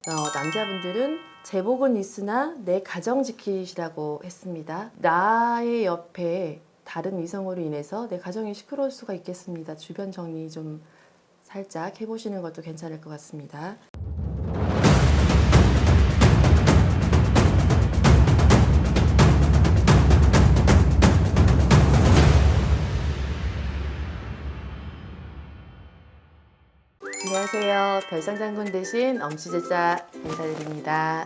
남자분들은 제복은 있으나 내 가정 지키시라고 했습니다. 나의 옆에 다른 이성으로 인해서 내 가정이 시끄러울 수가 있겠습니다. 주변 정리 좀 살짝 해보시는 것도 괜찮을 것 같습니다. 안녕하세요. 별상장군 대신 엄씨제자 인사드립니다.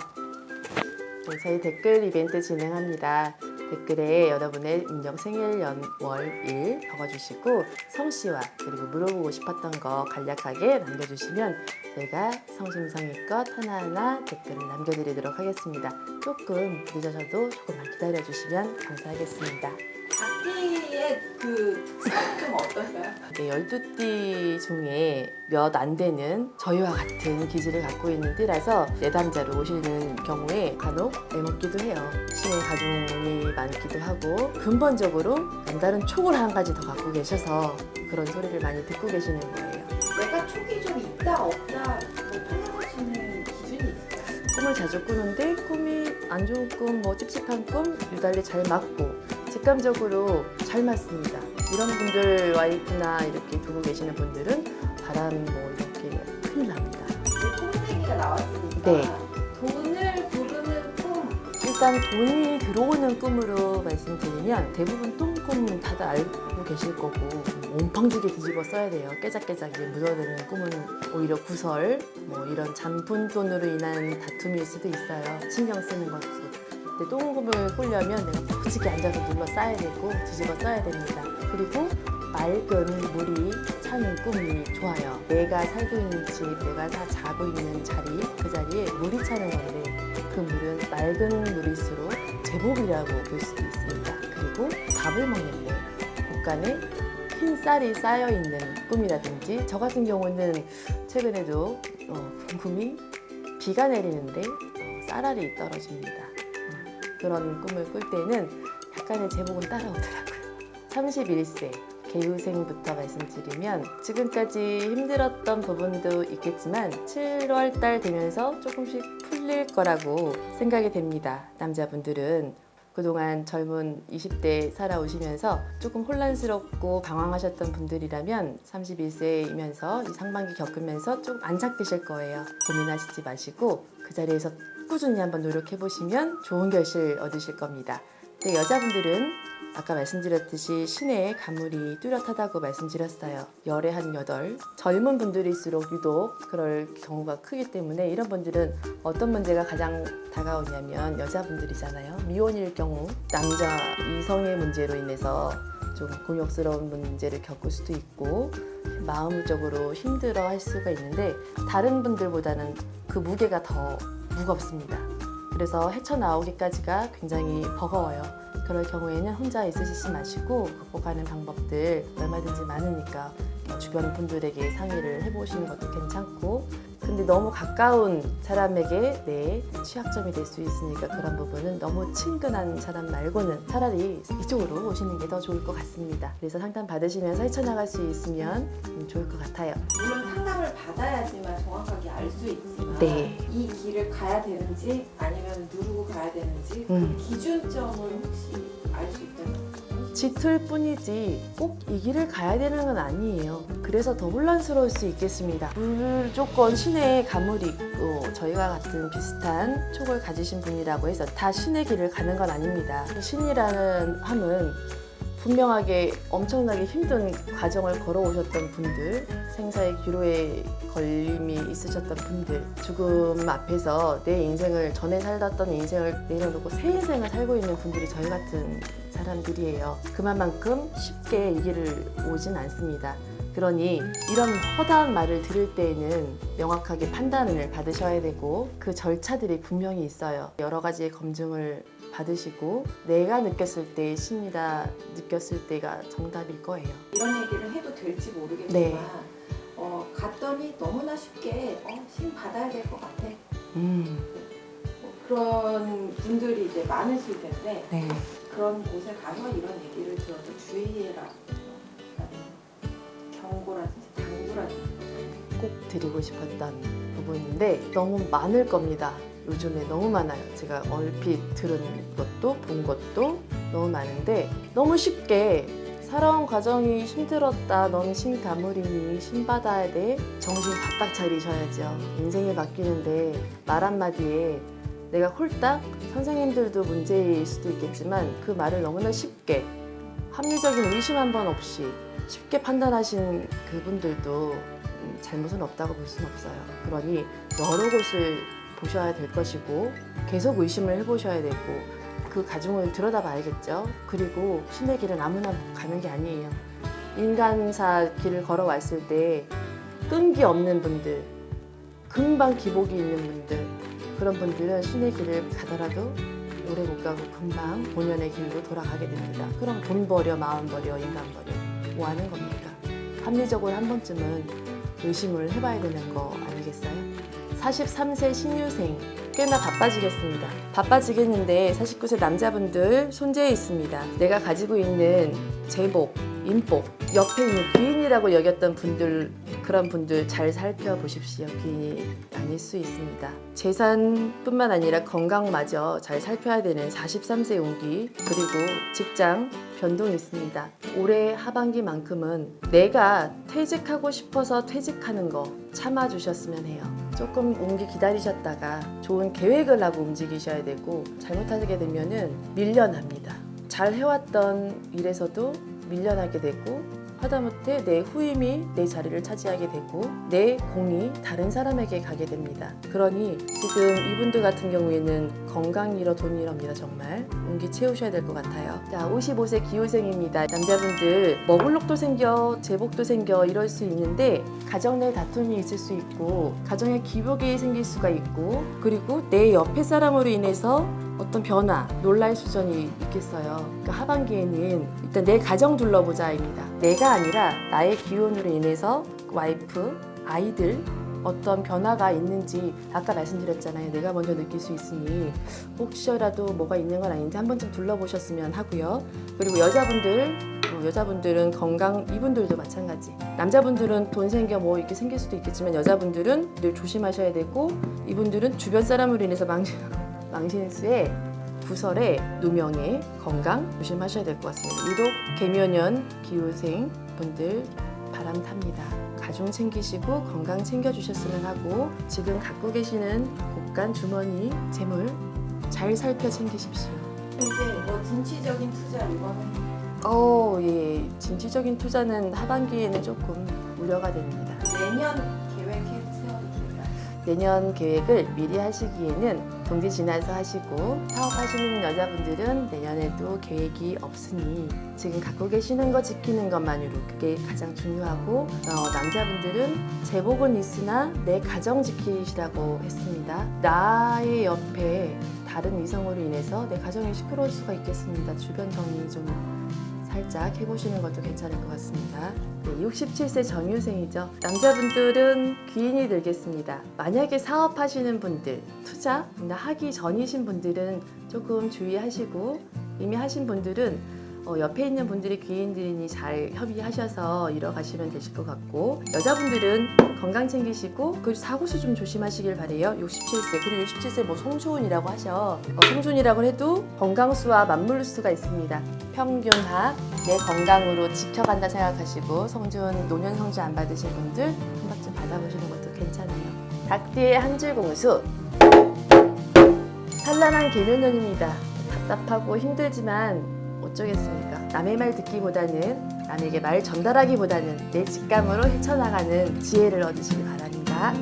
네, 저희 댓글 이벤트 진행합니다. 댓글에 여러분의 인정 생일, 연, 월, 일 적어주시고 성씨와 그리고 물어보고 싶었던 거 간략하게 남겨주시면 저희가 성심성의껏 하나하나 댓글을 남겨드리도록 하겠습니다. 조금 늦어져도 조금만 기다려주시면 감사하겠습니다. 닭띠의 그 특성은 좀 어떠세요? 네, 12띠 중에 몇 안 되는 저희와 같은 기질을 갖고 있는 띠라서 내담자로 오시는 경우에 간혹 애먹기도 해요. 신의 가중이 많기도 하고 근본적으로 남다른 촉을 한 가지 더 갖고 계셔서 그런 소리를 많이 듣고 계시는 거예요. 내가 촉이 좀 있다 없다 판단하시는 기준이 있어요? 꿈을 자주 꾸는데 꿈이 안 좋은 꿈, 찝찝한 꿈 유달리 잘 맞고 직감적으로 잘 맞습니다. 이런 분들 와이프나 이렇게 두고 계시는 분들은 바람 이렇게 큰일 납니다. 꿈생이가 나왔으니까 네. 돈을 부르는 꿈 일단 돈이 들어오는 꿈으로 말씀드리면 대부분 똥꿈 다들 알고 계실 거고 옴팡지게 뒤집어 써야 돼요. 깨작깨작 묻어드는 꿈은 오히려 구설, 이런 잔푼돈으로 인한 다툼일 수도 있어요. 신경 쓰는 것도. 근데 똥꿈을 꾸려면 내가 포지게 앉아서 눌러 쌓아야 되고 뒤집어 써야 됩니다. 그리고 맑은 물이 차는 꿈이 좋아요. 내가 살고 있는 집, 내가 자고 있는 자리, 그 자리에 물이 차는 건데 그 물은 맑은 물일수록 제복이라고 볼 수도 있습니다. 그리고 밥을 먹는데 곳간에 흰 쌀이 쌓여있는 꿈이라든지 저 같은 경우는 최근에도 꿈이 비가 내리는데 쌀알이 떨어집니다. 그런 꿈을 꿀 때는 약간의 제복은 따라오더라고요. 31세 개우생부터 말씀드리면 지금까지 힘들었던 부분도 있겠지만 7월 달 되면서 조금씩 풀릴 거라고 생각이 됩니다. 남자분들은 그동안 젊은 20대 살아오시면서 조금 혼란스럽고 방황하셨던 분들이라면 31세이면서 이 상반기 겪으면서 좀 안착되실 거예요. 고민하시지 마시고 그 자리에서 꾸준히 한번 노력해 보시면 좋은 결실 얻으실 겁니다. 근데 여자분들은 아까 말씀드렸듯이 신의 가물이 뚜렷하다고 말씀드렸어요. 열에 한 8. 젊은 분들일수록 유독 그럴 경우가 크기 때문에 이런 분들은 어떤 문제가 가장 다가오냐면 여자분들이잖아요. 미혼일 경우 남자 이성의 문제로 인해서 좀 곤욕스러운 문제를 겪을 수도 있고 마음적으로 힘들어 할 수가 있는데 다른 분들보다는 그 무게가 더 무겁습니다. 그래서 헤쳐나오기까지가 굉장히 버거워요. 그럴 경우에는 혼자 있으시지 마시고 극복하는 방법들 얼마든지 많으니까 주변 분들에게 상의를 해보시는 것도 괜찮고 근데 너무 가까운 사람에게 내 취약점이 될 수 있으니까 그런 부분은 너무 친근한 사람 말고는 차라리 이쪽으로 오시는 게 더 좋을 것 같습니다. 그래서 상담 받으시면서 헤쳐나갈 수 있으면 좋을 것 같아요. 물론 상담을 받아야지만 정확하게 알 수 있지만 네. 이 길을 가야 되는지 아니면 누르고 가야 되는지 그 기준점을 혹시 알 수 있다면 짙을 뿐이지 꼭 이 길을 가야 되는 건 아니에요. 그래서 더 혼란스러울 수 있겠습니다. 무조건 신의 가물이 있고 저희와 같은 비슷한 촉을 가지신 분이라고 해서 다 신의 길을 가는 건 아닙니다. 신이라는 함은 분명하게 엄청나게 힘든 과정을 걸어오셨던 분들, 생사의 기로에 걸림이 있으셨던 분들, 죽음 앞에서 내 인생을 전에 살았던 인생을 내려놓고 새 인생을 살고 있는 분들이 저희 같은 사람들이에요. 그만큼 쉽게 이 길을 오진 않습니다. 그러니 이런 허다한 말을 들을 때에는 명확하게 판단을 받으셔야 되고 그 절차들이 분명히 있어요. 여러 가지의 검증을 받으시고 내가 느꼈을 때 신이다 느꼈을 때가 정답일 거예요. 이런 얘기를 해도 될지 모르겠지만 네. 갔더니 너무나 쉽게 신 받아야 될 것 같아. 그런 분들이 이제 많으실 텐데 네. 그런 곳에 가서 이런 얘기를 들어도 주의해라 라는 경고라든지 당부라든지 꼭 드리고 싶었던 두고 있는데 너무 많을 겁니다. 요즘에 너무 많아요. 제가 얼핏 들은 것도 본 것도 너무 많은데 너무 쉽게 살아온 과정이 힘들었다. 넌 신가물이니 신받아야 돼. 정신 바짝 차리셔야죠. 인생이 바뀌는데 말 한마디에 내가 홀딱 선생님들도 문제일 수도 있겠지만 그 말을 너무나 쉽게 합리적인 의심 한 번 없이 쉽게 판단하신 그분들도 잘못은 없다고 볼 수는 없어요. 그러니 여러 곳을 보셔야 될 것이고 계속 의심을 해보셔야 되고 그 가중을 들여다봐야겠죠. 그리고 신의 길은 아무나 가는 게 아니에요. 인간사 길을 걸어왔을 때 끈기 없는 분들, 금방 기복이 있는 분들, 그런 분들은 신의 길을 가더라도 오래 못 가고 금방 본연의 길로 돌아가게 됩니다. 그럼 돈 버려, 마음 버려, 인간 버려 뭐 하는 겁니까? 합리적으로 한 번쯤은 의심을 해봐야 되는 거 아니겠어요? 43세 신유생 꽤나 바빠지겠습니다. 바빠지겠는데 49세 남자분들 손재에 있습니다. 내가 가지고 있는 제복, 인복, 옆에 있는 귀인이라고 여겼던 분들, 그런 분들 잘 살펴보십시오. 귀인이 아닐 수 있습니다. 재산뿐만 아니라 건강마저 잘 살펴야 되는 43세 운기, 그리고 직장 변동이 있습니다. 올해 하반기만큼은 내가 퇴직하고 싶어서 퇴직하는 거 참아주셨으면 해요. 조금 운기 기다리셨다가 좋은 계획을 하고 움직이셔야 되고 잘못하게 되면은 밀려납니다. 잘 해왔던 일에서도 밀려나게 되고 하다못해 내 후임이 내 자리를 차지하게 되고 내 공이 다른 사람에게 가게 됩니다. 그러니 지금 이분들 같은 경우에는 건강 잃어 돈 잃어입니다. 정말 운기 채우셔야 될 것 같아요. 자, 55세 기호생입니다. 남자분들 머블록도 생겨 제복도 생겨 이럴 수 있는데 가정 내 다툼이 있을 수 있고 가정에 기복이 생길 수가 있고 그리고 내 옆에 사람으로 인해서 어떤 변화, 놀랄 수전이 있겠어요. 그러니까 하반기에는 일단 내 가정 둘러보자입니다. 내가 아니라 나의 기운으로 인해서 와이프, 아이들 어떤 변화가 있는지 아까 말씀드렸잖아요. 내가 먼저 느낄 수 있으니 혹시라도 뭐가 있는 건 아닌지 한 번쯤 둘러보셨으면 하고요. 그리고 여자분들은 건강, 이분들도 마찬가지. 남자분들은 돈 생겨 뭐 이렇게 생길 수도 있겠지만 여자분들은 늘 조심하셔야 되고 이분들은 주변 사람으로 인해서 망신수에 구설에 누명에 건강 조심하셔야 될 것 같습니다. 유독 개묘년 기호생 분들 바람 탑니다. 가중 챙기시고 건강 챙겨주셨으면 하고 지금 갖고 계시는 곳간 주머니 재물 잘 살펴 챙기십시오. 이제 뭐 진취적인 투자 이거는 예. 진취적인 투자는 하반기에는 조금 우려가 됩니다. 내년 계획 세워도 될까요? 내년 계획을 미리 하시기에는 동기 지나서 하시고 사업하시는 여자분들은 내년에도 계획이 없으니 지금 갖고 계시는 거 지키는 것만으로 그게 가장 중요하고 남자분들은 제복은 있으나 내 가정 지키시라고 했습니다. 나의 옆에 다른 이성으로 인해서 내 가정이 시끄러울 수가 있겠습니다. 주변 정리 좀 살짝 해보시는 것도 괜찮을 것 같습니다. 67세 정유생이죠. 남자분들은 귀인이 들겠습니다. 만약에 사업하시는 분들, 투자 하기 전이신 분들은 조금 주의하시고 이미 하신 분들은 옆에 있는 분들이 귀인들이니 잘 협의하셔서 이뤄가시면 되실 것 같고 여자분들은 건강 챙기시고 그리고 사고수 좀 조심하시길 바래요. 67세 그리고 67세 뭐 송주운이라고 하셔. 송주운이라고 해도 건강수와 맞물 수가 있습니다. 평균하 내 건강으로 지켜간다 생각하시고 성주운 노년 성주 안 받으신 분들 한 번쯤 받아보시는 것도 괜찮아요. 닭띠의 한 줄 공수 산란한 개묘년입니다. 답답하고 힘들지만 어쩌겠습니까? 남의 말 듣기보다는 남에게 말 전달하기보다는 내 직감으로 헤쳐나가는 지혜를 얻으시기 바랍니다.